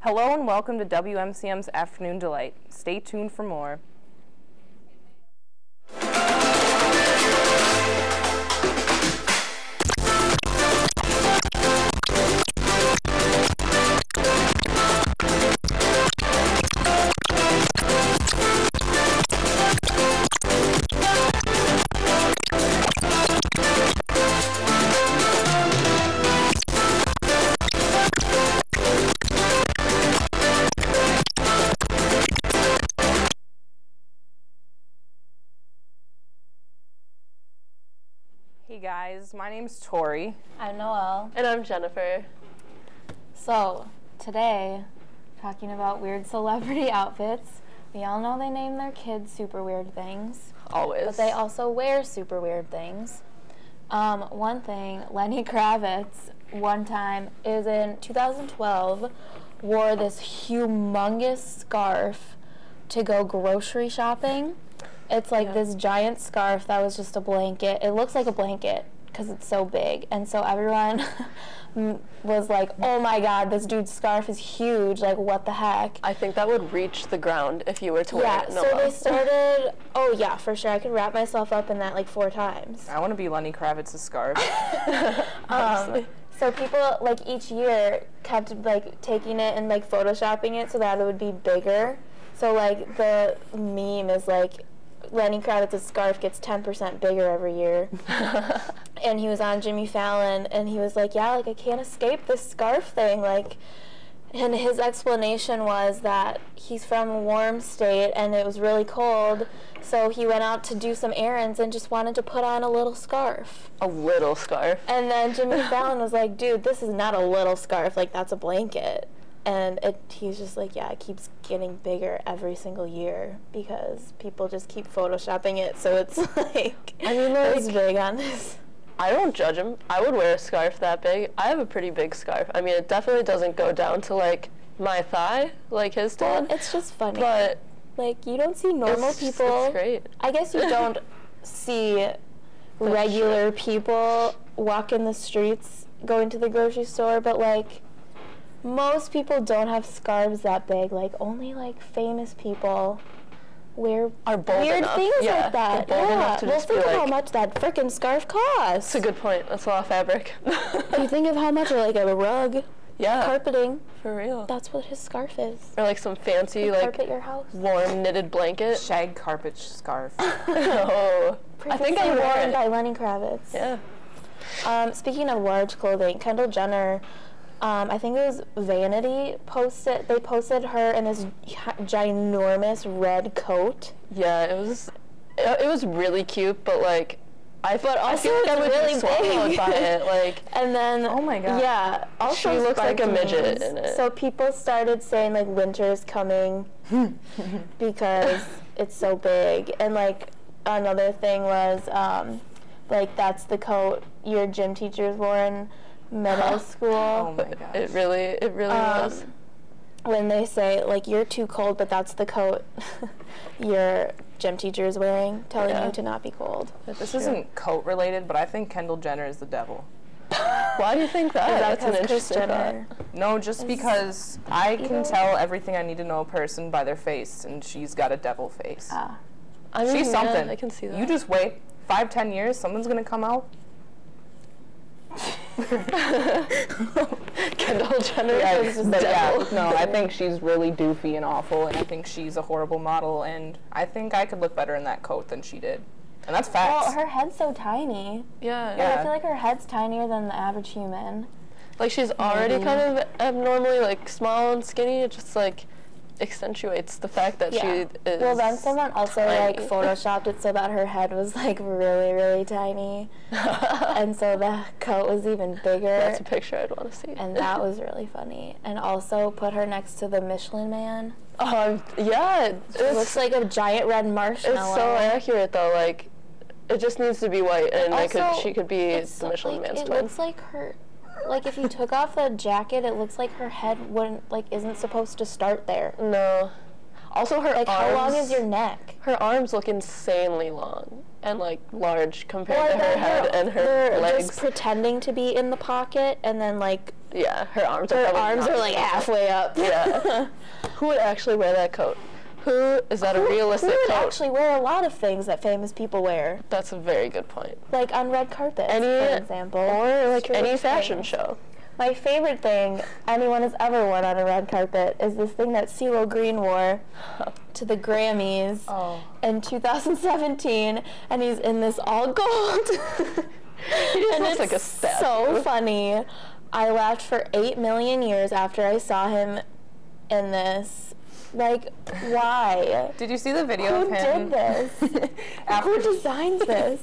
Hello and welcome to WMCM's Afternoon Delight. Stay tuned for more. Hey guys, my name's Tori. I'm Noelle. And I'm Jennifer. So, today, talking about weird celebrity outfits. We all know they name their kids super weird things. Always. But they also wear super weird things. One thing, Lenny Kravitz, one time, is in 2012, wore this humongous scarf to go grocery shopping. It's like this giant scarf that was just a blanket. It looks like a blanket because it's so big. And so everyone was like, oh my God, this dude's scarf is huge. Like, what the heck? I think that would reach the ground if you were to wear it. Yeah, so they started, oh yeah, for sure. I could wrap myself up in that like 4 times. I want to be Lenny Kravitz's scarf. So people, like, each year kept, like, taking it and, like, photoshopping it so that it would be bigger. So, like, the meme is, like, Lenny Kravitz's scarf gets 10% bigger every year. And he was on Jimmy Fallon, and he was like, yeah, like, I can't escape this scarf thing, like, and his explanation was that he's from a warm state, and it was really cold, so he went out to do some errands and just wanted to put on a little scarf. A little scarf? And then Jimmy Fallon was like, dude, this is not a little scarf, like, that's a blanket. And he's just like, yeah, it keeps getting bigger every single year because people just keep photoshopping it. So it's like, I mean, like, it's big on this. I don't judge him. I would wear a scarf that big. I have a pretty big scarf. I mean, it definitely doesn't go down to, like, my thigh, like his did. Well, it's just funny. But like, you don't see normal people. It's great. I guess you don't see regular people walk in the streets going to the grocery store, but, like, most people don't have scarves that big. Like, only, like, famous people wear weird things like that. Yeah, well, think of how much that frickin' scarf costs. That's a good point. That's a lot of fabric. You think of how much, like, a rug, carpeting. For real. That's what his scarf is. Or, like, some fancy, like, carpet your house. warm knitted blanket. Shag carpet scarf. Oh. I think I would wear worn it. by Lenny Kravitz. Yeah. Speaking of large clothing, Kendall Jenner, I think it was Vanity they posted her in this ginormous red coat. Yeah, it was really cute, but, like, I feel like I would really be swallowed by it, like. And then, oh my God. Yeah, also she looks like a midget in it. So people started saying, like, winter's coming because it's so big. And, like, another thing was, like, that's the coat your gym teachers wore in middle school. Oh my gosh. It really was. When they say, like, you're too cold, but that's the coat your gym teacher is wearing, telling you to not be cold. This isn't coat related, but I think Kendall Jenner is the devil. Why do you think that? That's an interesting thought. No, just because I can tell everything I need to know a person by their face, and she's got a devil face. I mean, She's something. I can see that. You just wait 5-10 years, someone's gonna come out. Kendall Jenner is the devil. No, I think she's really doofy and awful, and I think she's a horrible model, and I think I could look better in that coat than she did. And that's facts. Well, her head's so tiny. Yeah. Like, I feel like her head's tinier than the average human. Like, she's already kind of abnormally, like, small and skinny. It just, like, accentuates the fact that she is. Well, then someone also tiny. like photoshopped it so that her head was like really, really tiny, and so the coat was even bigger. That's a picture I'd want to see. And that was really funny. And also put her next to the Michelin Man. Yeah, It looks like a giant red marshmallow. It's so accurate though. Like, it just needs to be white, and she could be the Michelin Man's twin. It looks like her. Like, if you took off the jacket, it looks like her head isn't supposed to start there. No. Also, her arms. How long is your neck? Her arms look insanely long and, like, large compared to her head and her legs. Just pretending to be in the pocket, and then, like, Yeah, her arms are like halfway up. Yeah. Who would actually wear that coat? Who is that a realistic Who would coat? actually wear a lot of things that famous people wear? That's a very good point. Like on red carpets, for example. Or like Strange any fashion things. show. My favorite thing anyone has ever worn on a red carpet is this thing that CeeLo Green wore to the Grammys in 2017, and he's in this all gold. He just and looks it's like a statue. so funny. I laughed for 8 million years after I saw him in this. Like, why? Did you see the video of him? Who did this? Who designs this?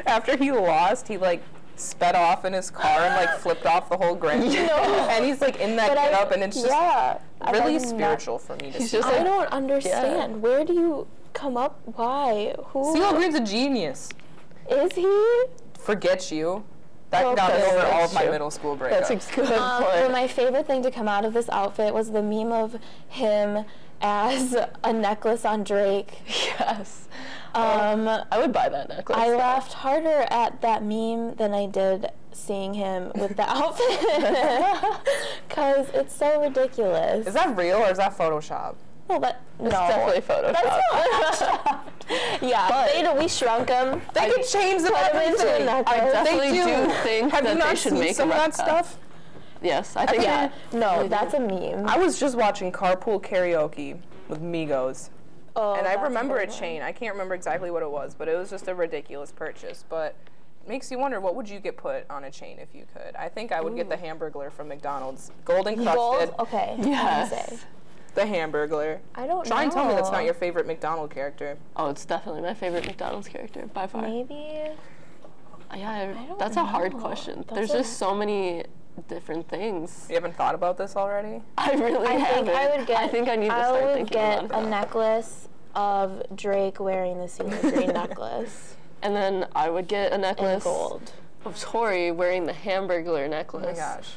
After he lost, he like sped off in his car and like flipped off the whole Grinch. And he's like in that get up, and it's just really spiritual for me to see. I don't understand. Yeah. Where do you come up? Why? Who? CeeLo Green's a genius. Is he? Forget you. That got me over all of my middle school breakups. That's a good point. But my favorite thing to come out of this outfit was the meme of him as a necklace on Drake. Yes. I would buy that necklace. I laughed harder at that meme than I did seeing him with the outfit. Because it's so ridiculous. Is that real or is that Photoshop? No, it's definitely Photoshop. Yeah, we shrunk him. They could change the everything. I definitely do think that they should make some of that stuff. Yes, I think. Yeah, no, that's a meme. I was just watching Carpool Karaoke with Migos. Oh, and I remember a chain. I can't remember exactly what it was, but it was just a ridiculous purchase. But it makes you wonder, what would you get put on a chain if you could? I think I would get the Hamburglar from McDonald's. Golden crusted. Gold? Okay. Yes. The Hamburglar. I don't know. Try and tell me that's not your favorite McDonald's character. Oh, it's definitely my favorite McDonald's character, by far. Maybe. Yeah, that's a hard question. There's just so many different things. You haven't thought about this already? I really haven't. I think I need to start thinking about I would get a necklace of Drake wearing the CeeLo Green necklace. And then I would get a necklace in gold of Tori wearing the Hamburglar necklace. Oh my gosh.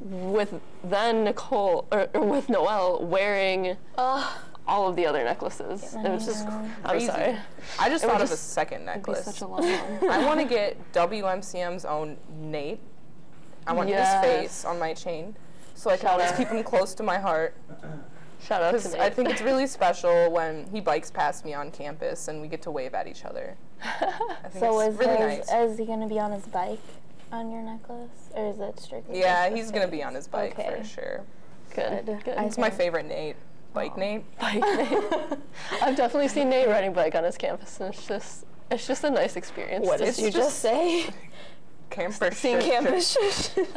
With then Nicole, or with Noelle wearing all of the other necklaces. It was just crazy. I'm sorry. I just thought of a second necklace. Such a long one. I want to get WMCM's own Nate. I want his face on my chain, so I can always keep him close to my heart. Shout out to Nate. I think it's really special when he bikes past me on campus and we get to wave at each other. I think it's really nice. Is he going to be on his bike on your necklace, or is it strictly? Yeah, he's going to be on his bike for sure. Good. He's my favorite Nate. Bike Nate. Bike Nate. I've definitely seen Nate riding bike on his campus, and it's just a nice experience. What did you just say? Campus.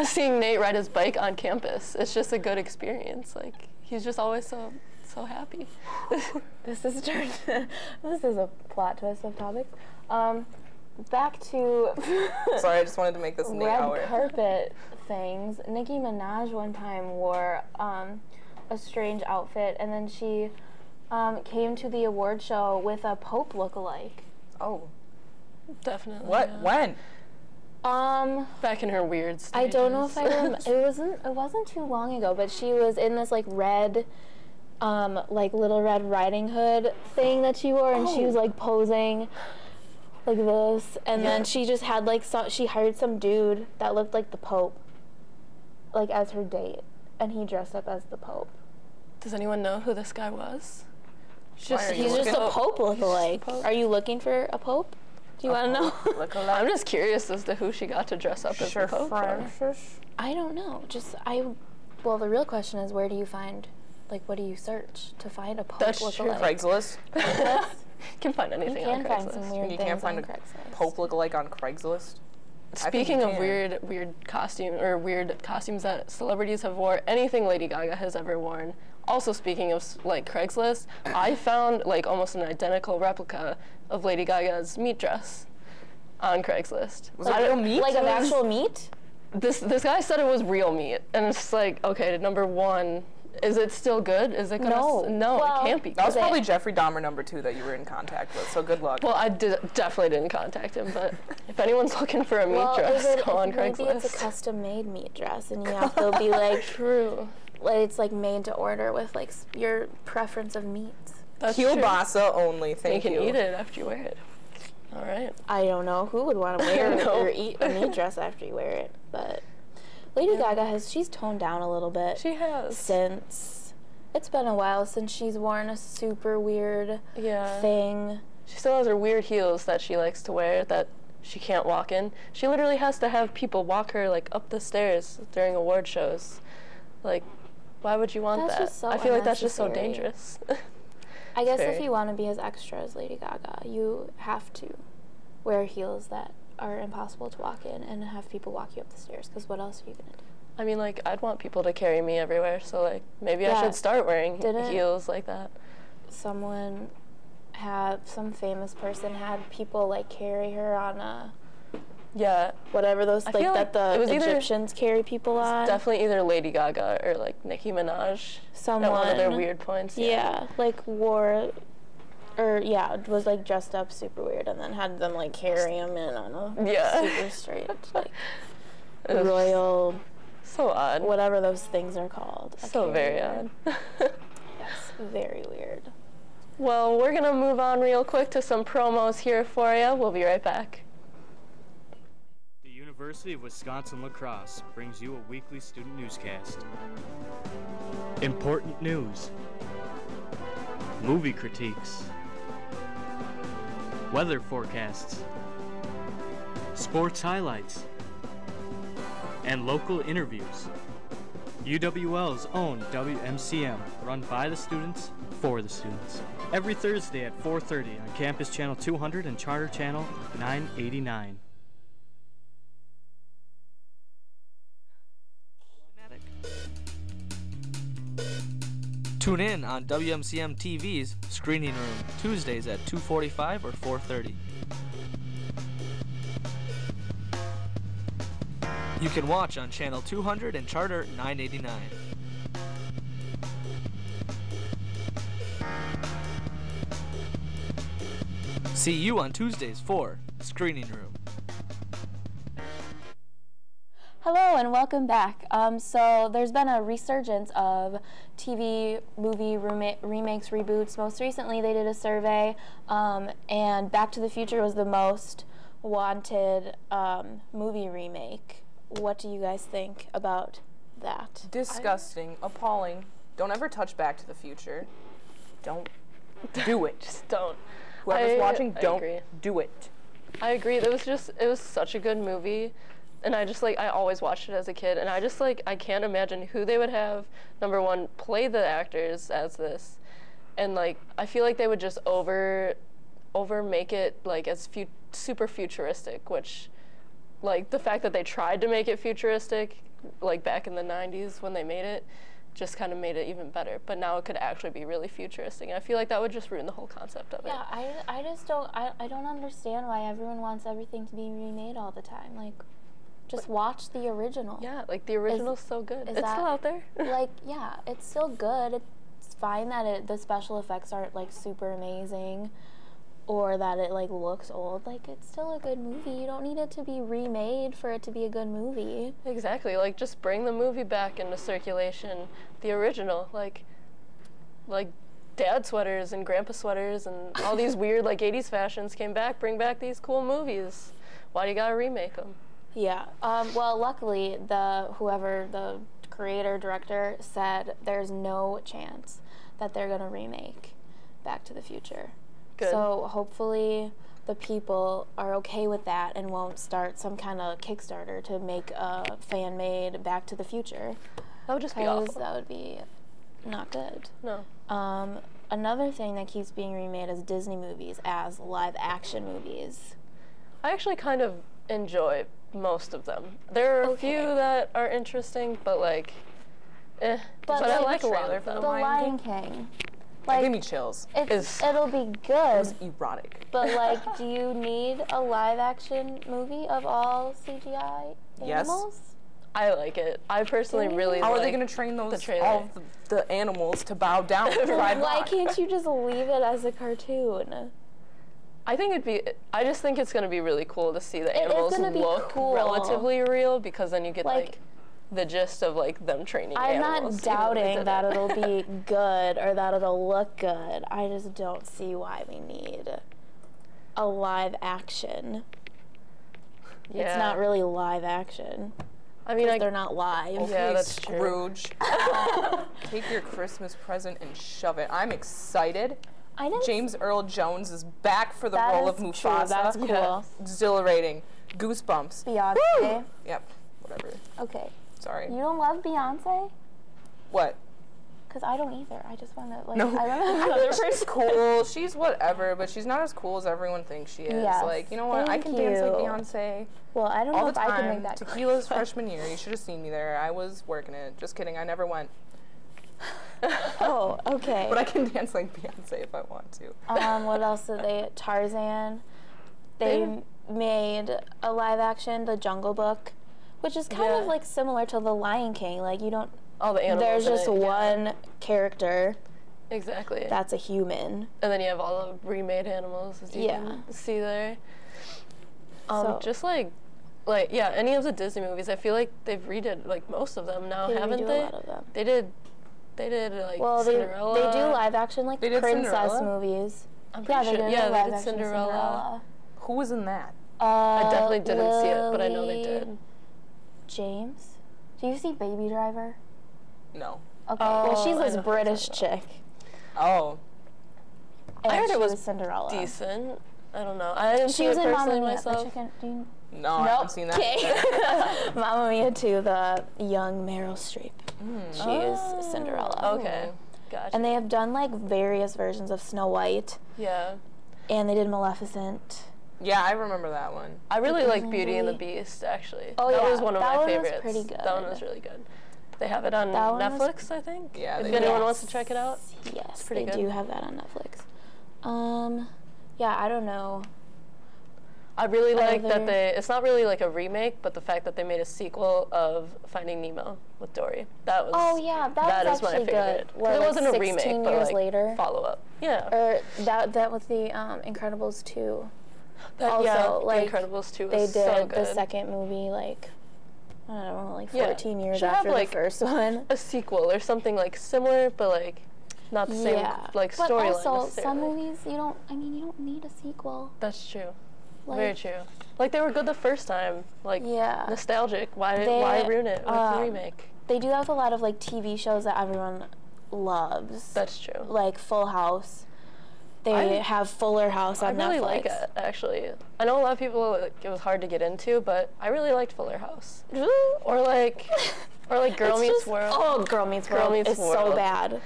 Seeing Nate ride his bike on campus, it's just a good experience. Like, he's just always so happy. This is a plot twist of topics. Back to sorry, I just wanted to make this Nate hour. Red carpet things. Nicki Minaj one time wore a strange outfit, and then she came to the award show with a Pope lookalike. Oh, definitely. What? Yeah. When? Back in her weird stages. I don't know if I remember. It wasn't too long ago, but she was in this like red, like Little Red Riding Hood thing that she wore, and she was like posing like this, and then she just had like she hired some dude that looked like the Pope, like as her date, and he dressed up as the Pope. Does anyone know who this guy was? He's just a Pope lookalike. Are you looking for a Pope? Do you want to know? I'm just curious as to who she got to dress up as the Pope for. I don't know. Well, the real question is, where do you find, like, what do you search to find a Pope lookalike? Craigslist. You can find anything on Craigslist. You can find some weird things on Craigslist. You can't find a Pope lookalike on Craigslist? Speaking of weird costumes that celebrities have worn, anything Lady Gaga has ever worn. Also, speaking of like Craigslist, I found like almost an identical replica of Lady Gaga's meat dress on Craigslist. Was it real meat? Like an actual meat? This guy said it was real meat, and it's like, okay, number one, is it still good? Is it gonna? No, it can't be. That was probably Jeffrey Dahmer number 2 that you were in contact with. So good luck. Well, I definitely didn't contact him, but if anyone's looking for a meat dress, go on Craigslist. Maybe it's a custom-made meat dress, and you have to be like true. Like it's like made to order with like your preference of meats. That's kielbasa only. Thank you. You can eat it after you wear it. All right. I don't know who would want to wear or eat a meat dress after you wear it, but Lady Gaga she's toned down a little bit. She has. Since, it's been a while since she's worn a super weird thing. She still has her weird heels that she likes to wear that she can't walk in. She literally has to have people walk her, like, up the stairs during award shows. Like, why would you want that? Just so I feel like that's just so unnecessary. dangerous. I guess if you want to be as extra as Lady Gaga, you have to wear heels that are impossible to walk in and have people walk you up the stairs, because what else are you going to do? I mean, like, I'd want people to carry me everywhere, so, like, maybe I should start wearing heels like that. Some famous person had people, like, carry her on a... Yeah. Whatever those, like, that the Egyptians carry people on. Definitely either Lady Gaga or, like, Nicki Minaj. Someone. At one of their weird points. Yeah, like, was, like, dressed up super weird and then had them, like, carry him in on a super straight, like, royal... So odd. Whatever those things are called. So very odd. Yes, very weird. Well, we're going to move on real quick to some promos here for you. We'll be right back. The University of Wisconsin La Crosse brings you a weekly student newscast. Important news. Movie critiques. Weather forecasts. Sports highlights. And local interviews. UWL's own WMCM, run by the students, for the students. Every Thursday at 4:30 on Campus Channel 200 and Charter Channel 989. Tune in on WMCM TV's Screening Room, Tuesdays at 2:45 or 4:30. You can watch on Channel 200 and Charter 989. See you on Tuesdays for Screening Room. Hello and welcome back. So there's been a resurgence of TV, movie remakes, reboots. Most recently they did a survey and Back to the Future was the most wanted movie remake. What do you guys think about that? Disgusting, appalling. Don't ever touch Back to the Future. Don't do it. Just don't. Whoever's watching, don't agree. do it. I agree. It was such a good movie. And I just, like, I always watched it as a kid. And I just, like, I can't imagine who they would have, number one, play the actors as this. And, like, I feel like they would just over make it, like, as super futuristic, which... Like, the fact that they tried to make it futuristic, like, back in the 90s when they made it, just kind of made it even better. But now it could actually be really futuristic. And I feel like that would just ruin the whole concept of it. Yeah, I just don't, I don't understand why everyone wants everything to be remade all the time. Like, just watch the original. Yeah, like, the original's so good. It's still out there. Like, yeah, it's still good. It's fine that the special effects aren't, like, super amazing. Or that it, like, looks old. Like, it's still a good movie. You don't need it to be remade for it to be a good movie. Exactly. Like, just bring the movie back into circulation. The original. Like dad sweaters and grandpa sweaters and all these weird, like, 80s fashions came back. Bring back these cool movies. Why do you gotta remake them? Yeah. Well, luckily, whoever the creator, director said there's no chance that they're gonna remake Back to the Future. Good. So hopefully the people are okay with that and won't start some kind of Kickstarter to make a fan-made Back to the Future. That would just be awful. That would be not good. No. Another thing that keeps being remade is Disney movies as live-action movies. I actually kind of enjoy most of them. There are a few that are interesting, but, like, But I like a lot of them. The Lion King. Like, give me chills. It'll be good. It was erotic. But, like, do you need a live-action movie of all CGI animals? Yes. I like it. I personally really like. How are they going to train all of the animals to bow down to Pride Why Rock? can't you just leave it as a cartoon? I think I just think it's going to be really cool to see the animals look cool. relatively real, because then you get, like the gist of, like, them training animals. I'm not doubting that it'll be good or that it'll look good. I just don't see why we need a live action. Yeah. It's not really live action. I mean, they're not live. Okay, Yeah, that's true. Scrooge. Take your Christmas present and shove it. I'm excited. I didn't. James Earl Jones is back for the That role is of true. Mufasa. That's cool. Yeah. Exhilarating. Goosebumps. Beyonce. Yep. Whatever. Okay. Sorry. You don't love Beyonce? What? Because I don't either. I just want to, like, No. I don't know. She's cool. She's whatever, but she's not as cool as everyone thinks she is. Yes. Like, you know what? I Thank can dance like you. Beyonce Well, I don't all know the if I can time. make that Tequila's freshman year. You should have seen me there. I was working it. Just kidding. I never went. Oh, okay. But I can dance like Beyonce if I want to. What else did they? Tarzan. They made a live action, The Jungle Book, which is kind of like similar to The Lion King. Like, you don't. All the animals. There's in just it, yeah. one character Exactly. that's a human. And then you have all the remade animals, as you can see there. So- Just like yeah, any of the Disney movies, I feel like they've redid like most of them now, They haven't redo they? a lot of them. They did like Well, Cinderella. they do live action, like They did princess Cinderella? movies. I'm Yeah, pretty they sure. did Yeah, a they live did action Cinderella. Who was in that? I definitely didn't see it, but I know they Lily did. James? Do you see Baby Driver? No. Okay, well, Oh, she's I this know who British you're talking chick. Oh. And I heard she it was Cinderella. Decent. I don't know. I didn't She see was it in Mamma personally Mia. myself. The chicken, do you... No, I haven't seen that. Okay. Mamma Mia 2, the young Meryl Streep. She's Cinderella. Okay, gotcha. And they have done like various versions of Snow White, Yeah. and they did Maleficent. Yeah, I remember that one. I really like Beauty and the movie. Beast, actually. Oh, that yeah, was one of that my one was favorites. pretty good. That one was really good. They have it on That one was- Netflix, I think. Yeah, If they anyone do. wants to check it out. Yes, pretty they good. do have that on Netflix. Yeah, I don't know. I really like that Other- it's not really like a remake, but the fact that they made a sequel of Finding Nemo with Dory. That was Oh yeah, that was is my actually favorite. good. 'Cause Where, it like, wasn't a 16 remake, but years like later. follow up. Yeah. Or that was the Incredibles 2. Also, yeah, like, Incredibles 2 was They so did good. the second movie like I don't know, like Yeah. 14 years Should have, after like, the first one. A sequel or something like similar, but like not the same like but storyline. also some necessarily. movies you don't need a sequel. That's true. Like, Very true. Like they were good the first time. Like Yeah. nostalgic. Why ruin it with a remake? They do that with a lot of like TV shows that everyone loves. That's true. Like Full House. They have Fuller House I on really Netflix. like it, actually. I know a lot of people, like, it was hard to get into, but I really liked Fuller House. Or like Girl It's Meets just- World. Oh, Girl Meets Girl World Meets is so World. bad.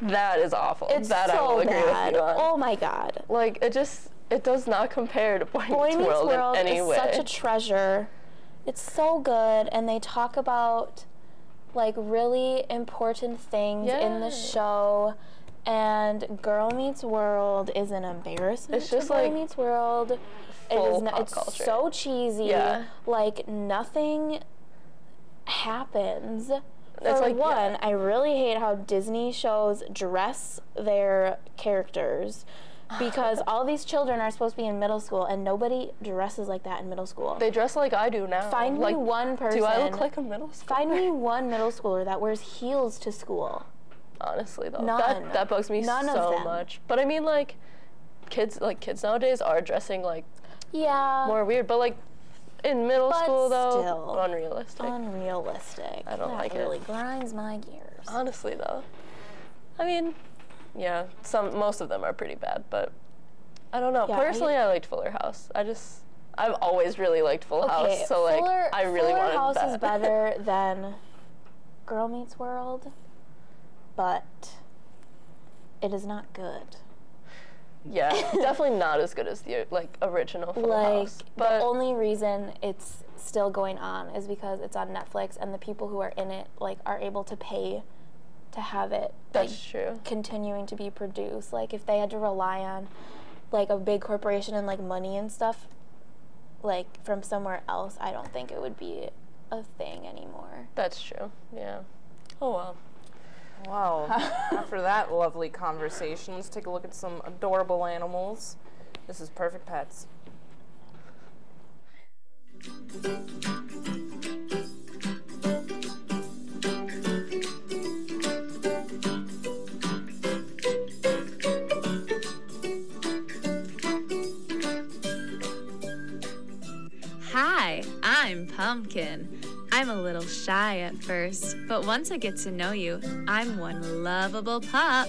That is awful. It's that I so will agree bad. with you on. Oh my god. Like, it does not compare to Boy Boy Meets Meets World World in any is way. such a treasure. It's so good, and they talk about like really important things in the Yeah. show. And Girl Meets World is an embarrassment. It's just, to Boy like, Meets World. It full is not, pop it's culture. so cheesy. Yeah. Like nothing happens. It's For like, one, yeah. I really hate how Disney shows dress their characters because all these children are supposed to be in middle school and nobody dresses like that in middle school. They dress like I do now. Find like, me one person. Do I look like a middle schooler? Find me one middle schooler that wears heels to school. Honestly, though, None. that bugs me None of so them. much. But I mean, like, kids nowadays are dressing like Yeah. more weird. But like in middle But school, though, still. unrealistic. Unrealistic. I don't that like it. really grinds my gears. Honestly, though, I mean, yeah, most of them are pretty bad. But I don't know. Yeah, Personally, I liked Fuller House. I've always really liked Full Okay, House. So like, Fuller, I really Fuller wanted House that. is better than Girl Meets World, but it is not good. Yeah, definitely not as good as the original Full House. The only reason it's still going on is because it's on Netflix and the people who are in it are able to pay to have it That's true. continuing to be produced. Like if they had to rely on a big corporation and money and stuff from somewhere else, I don't think it would be a thing anymore. That's true. Yeah. Oh well. Wow. After that lovely conversation, let's take a look at some adorable animals. This is Perfect Pets. Hi, I'm Pumpkin. I'm a little shy at first, but once I get to know you, I'm one lovable pup.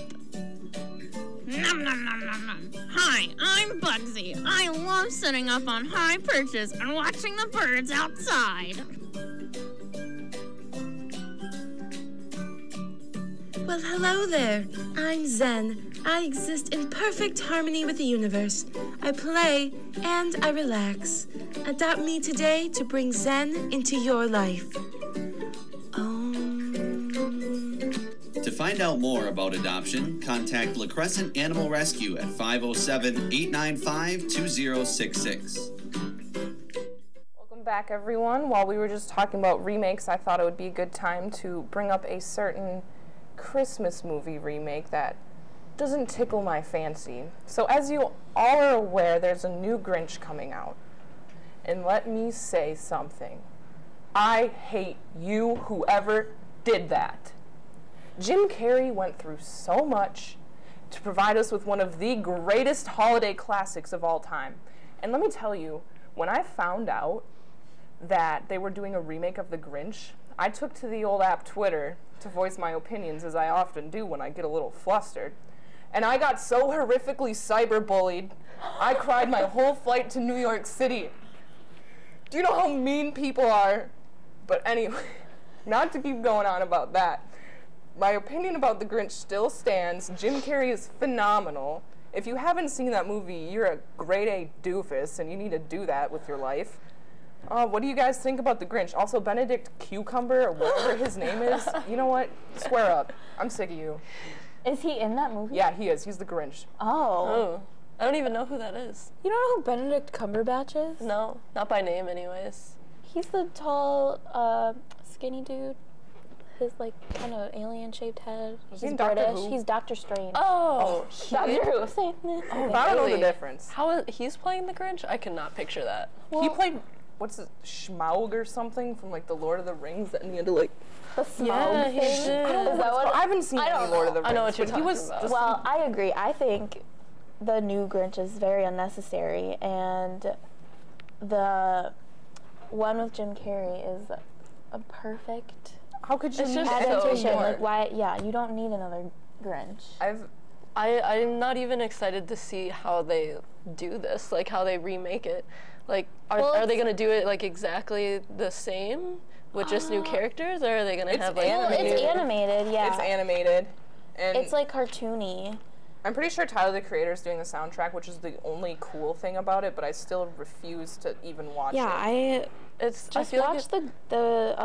Nom nom nom nom nom. Hi, I'm Bugsy. I love sitting up on high perches and watching the birds outside. Well, hello there. I'm Zen. I exist in perfect harmony with the universe. I play and I relax. Adopt me today to bring Zen into your life. To find out more about adoption, contact La Crescent Animal Rescue at 507-895-2066. Welcome back, everyone. While we were just talking about remakes, I thought it would be a good time to bring up a certain Christmas movie remake that doesn't tickle my fancy. So as you all are aware, there's a new Grinch coming out. And let me say something. I hate you, whoever did that. Jim Carrey went through so much to provide us with one of the greatest holiday classics of all time. And let me tell you, when I found out that they were doing a remake of The Grinch, I took to the old app Twitter to voice my opinions, as I often do when I get a little flustered. And I got so horrifically cyberbullied, I cried my whole flight to New York City. Do you know how mean people are? But anyway, not to keep going on about that. My opinion about The Grinch still stands. Jim Carrey is phenomenal. If you haven't seen that movie, you're a grade A doofus, and you need to do that with your life. What do you guys think about The Grinch? Also, Benedict Cucumber, or whatever his name is. You know what? Square up. I'm sick of you. Is he in that movie? Yeah, he is. He's the Grinch. Oh. I don't even know who that is. You don't know who Benedict Cumberbatch is? No, not by name anyways. He's the tall, skinny dude. His, like, kind of alien-shaped head. He's British. He's Dr. Strange. Oh, Doctor Who. Same. I don't know the difference. He's playing the Grinch? I cannot picture that. Well, he played, what's it, Schmaug or something from, like, the Lord of the Rings, and he had to, like... The Smaug thing? He did. I don't know. Is that what I haven't seen any Lord of the Rings. I know what you're talking about. Well, I agree. I think the new Grinch is very unnecessary, and the one with Jim Carrey is a perfect... How could you need adaptation? Like, why? Yeah, you don't need another Grinch. I'm not even excited to see how they do this, like how they remake it. Like, are they gonna do it like exactly the same with just new characters, or are they gonna have like? It's animated, yeah. It's animated, and it's like cartoony. I'm pretty sure Tyler the Creator is doing the soundtrack, which is the only cool thing about it. But I still refuse to even watch it. Yeah, I feel watch like the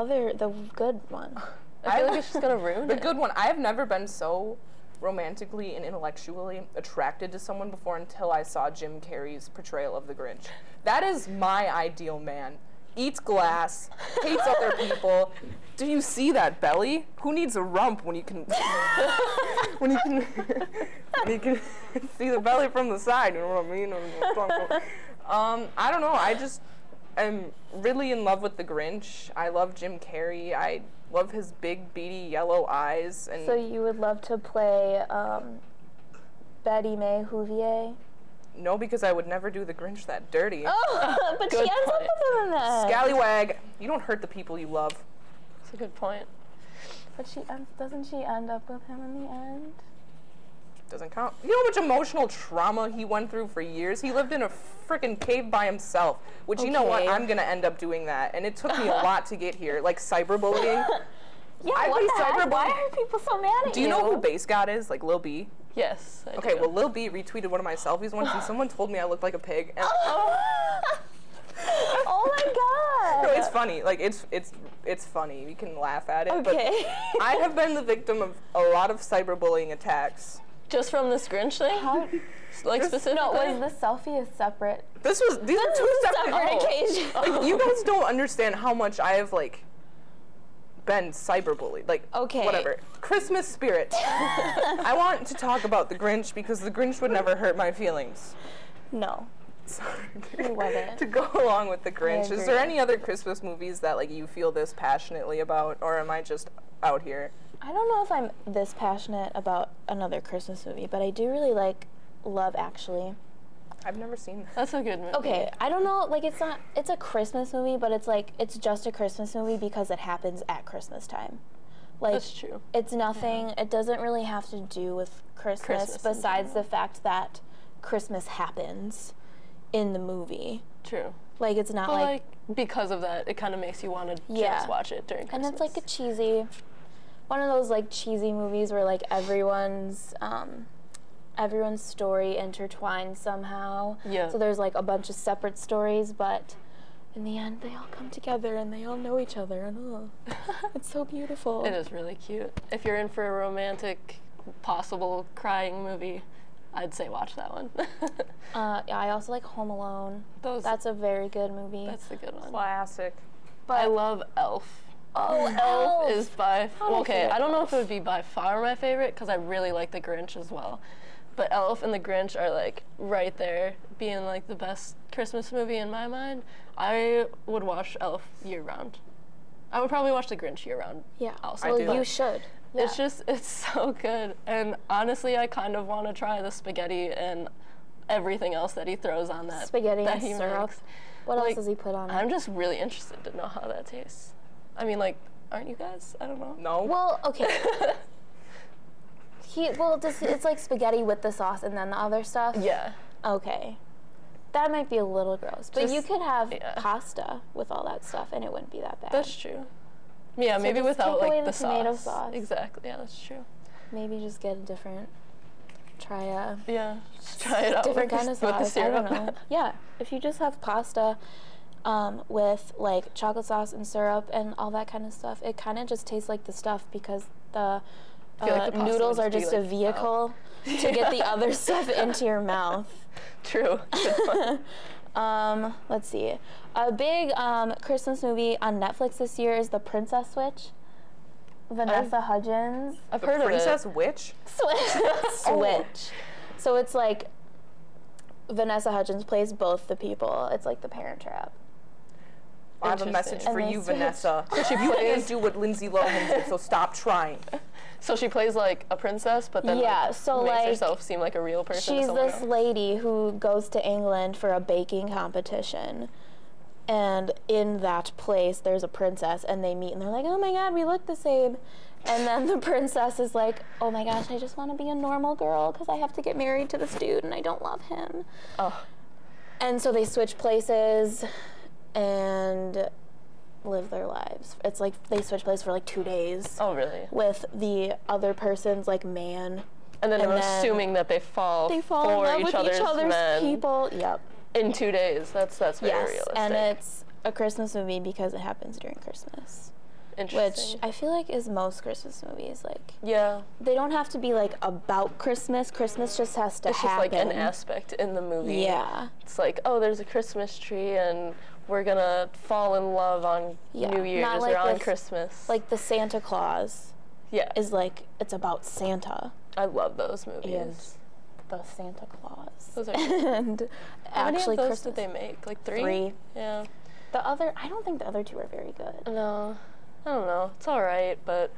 good one. I feel like it's just gonna ruin the good one. I have never been so romantically and intellectually attracted to someone before until I saw Jim Carrey's portrayal of the Grinch. That is my ideal man. Eats glass, hates other people. Do you see that belly? Who needs a rump when you can when you can see the belly from the side? You know what I mean? I don't know. I just am really in love with the Grinch. I love Jim Carrey. I love his big, beady yellow eyes. And so you would love to play Betty May Houvier? No, because I would never do the Grinch that dirty. Oh, but she ends up with him in that. Scallywag. You don't hurt the people you love. That's a good point. But doesn't she end up with him in the end? Doesn't count. You know how much emotional trauma he went through for years? He lived in a freaking cave by himself, which, you know what, I'm going to end up doing that. And it took me a lot to get here, like cyberbullying. Yeah, what the heck? Why are people so mad at you? Do you know who Base God is? Like Lil B? Yes. Okay, well, Lil B retweeted one of my selfies once, and someone told me I looked like a pig. And oh my god! No, it's funny. Like, it's funny. You can laugh at it. Okay. But I have been the victim of a lot of cyberbullying attacks. Just from this Grinch thing? Like, specifically? No, was the selfie a separate? These are two separate occasions. Like, you guys don't understand how much I have, like, been cyberbullied. Like, whatever. Christmas spirit. I want to talk about the Grinch because the Grinch would never hurt my feelings. No. Sorry. He wasn't. To go along with the Grinch, is there any other Christmas movies that, like, you feel this passionately about, or am I just out here? I don't know if I'm this passionate about another Christmas movie, but I do really like Love Actually. I've never seen that. That's a good movie. Okay, I don't know, like it's a Christmas movie, but it's just a Christmas movie because it happens at Christmas time. Like, that's true. It's nothing, it doesn't really have to do with Christmas besides the fact that Christmas happens in the movie. True. Like, it's not but like because of that, it kind of makes you want to just watch it during Christmas. And it's like a cheesy, one of those like cheesy movies where like everyone's story intertwines somehow. Yeah. So there's like a bunch of separate stories, but in the end, they all come together and they all know each other, and it's so beautiful. It is really cute. If you're in for a romantic, possible crying movie, I'd say watch that one. Yeah, I also like Home Alone. That's a very good movie. That's a good one. Classic. But I love Elf. Oh, Elf is by, okay, I don't know if it would be by far my favorite, because I really like The Grinch as well. But Elf and The Grinch are like right there, being like the best Christmas movie in my mind. I would watch Elf year round. I would probably watch The Grinch year round. Yeah, also. well, you should. Yeah. It's so good. And honestly, I kind of want to try the spaghetti and everything else that he throws on that. Spaghetti that and he syrup. makes. What else does he put on it? I'm just really interested to know how that tastes. I mean, like, aren't you guys? I don't know. No. Well, okay. It's like spaghetti with the sauce and then the other stuff? Yeah. Okay. That might be a little gross. But you could have pasta with all that stuff and it wouldn't be that bad. That's true. Yeah, so maybe just without take away like the tomato sauce. sauce. Exactly. Yeah, that's true. Maybe just get a different, try a it out different kind of sauce. With the syrup. I don't know. Yeah, if you just have pasta with like chocolate sauce and syrup and all that kind of stuff, it kind of just tastes like the stuff because the noodles are just a vehicle to get the other stuff into your mouth. True. Let's see. A big Christmas movie on Netflix this year is The Princess Switch. Vanessa Hudgens. I've heard of it. Princess Witch? Switch. So it's like Vanessa Hudgens plays both the people. It's like The Parent Trap. I have a message for you, Vanessa. You can't do what Lindsay Lohan did, so stop trying. So she plays like a princess, but then makes herself seem like a real person. She's this lady who goes to England for a baking competition. And in that place, there's a princess, and they meet, and they're like, oh my god, we look the same. And then the princess is like, oh my gosh, I just want to be a normal girl because I have to get married to this dude, and I don't love him. Oh. And so they switch places and live their lives. It's like they switch places for like 2 days. Oh, really? With the other person's like man. And then I'm assuming that they fall in for love each with other's men. people. Yep. In 2 days. That's very realistic. And it's a Christmas movie because it happens during Christmas. Interesting. Which I feel like is most Christmas movies. Like, yeah, they don't have to be like about Christmas. Christmas just has to happen. It's just like an aspect in the movie. Yeah. It's like, oh, there's a Christmas tree and we're gonna fall in love on New Year's or on Christmas. Like the Santa Claus. Yeah. Is like, it's about Santa. I love those movies. Yes. The Santa Claus. Those are and how many of those Christmas. did they make? Like 3? 3. Yeah. The other, I don't think the other 2 are very good. No. I don't know. It's all right, but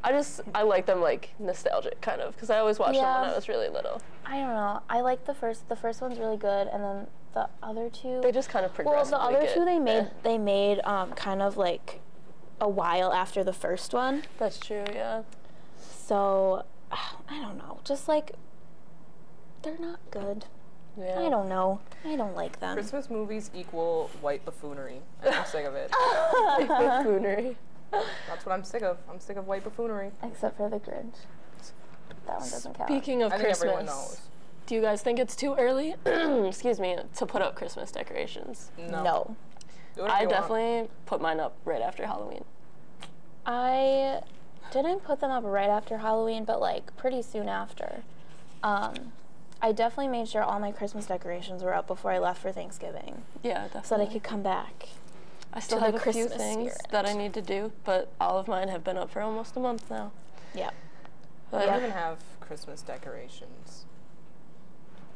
I like them like nostalgic kind of because I always watched them when I was really little. I don't know. I like the first. The first one's really good, and then the other 2. They just kind of progressively. Well, the other 2 they made kind of like a while after the first one. That's true. Yeah. So I don't know. Just like they're not good. Yeah. I don't know. I don't like them. Christmas movies equal white buffoonery. I'm sick of it. White buffoonery. That's what I'm sick of. I'm sick of white buffoonery. Except for The Grinch. That one doesn't count. Speaking of Christmas, everyone knows. Do you guys think it's too early, excuse me, to put up Christmas decorations? No. I definitely put mine up right after Halloween. I didn't put them up right after Halloween, but like pretty soon after. I definitely made sure all my Christmas decorations were up before I left for Thanksgiving. Yeah, definitely. So that I could come back. I still have a few things that I need to do, but all of mine have been up for almost a month now. Yeah. I don't even have Christmas decorations.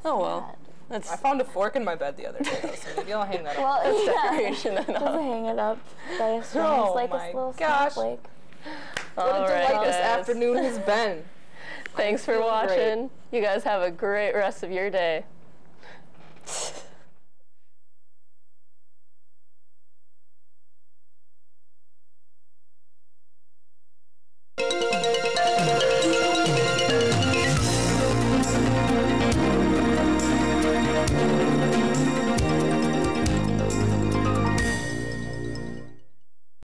Oh well. I found a fork in my bed the other day, though, so maybe I'll hang that up. Well, it's decoration enough. Just hang it up by a string. It's like a little snowflake. What a delight this afternoon has been. Thanks for watching. You guys have a great rest of your day.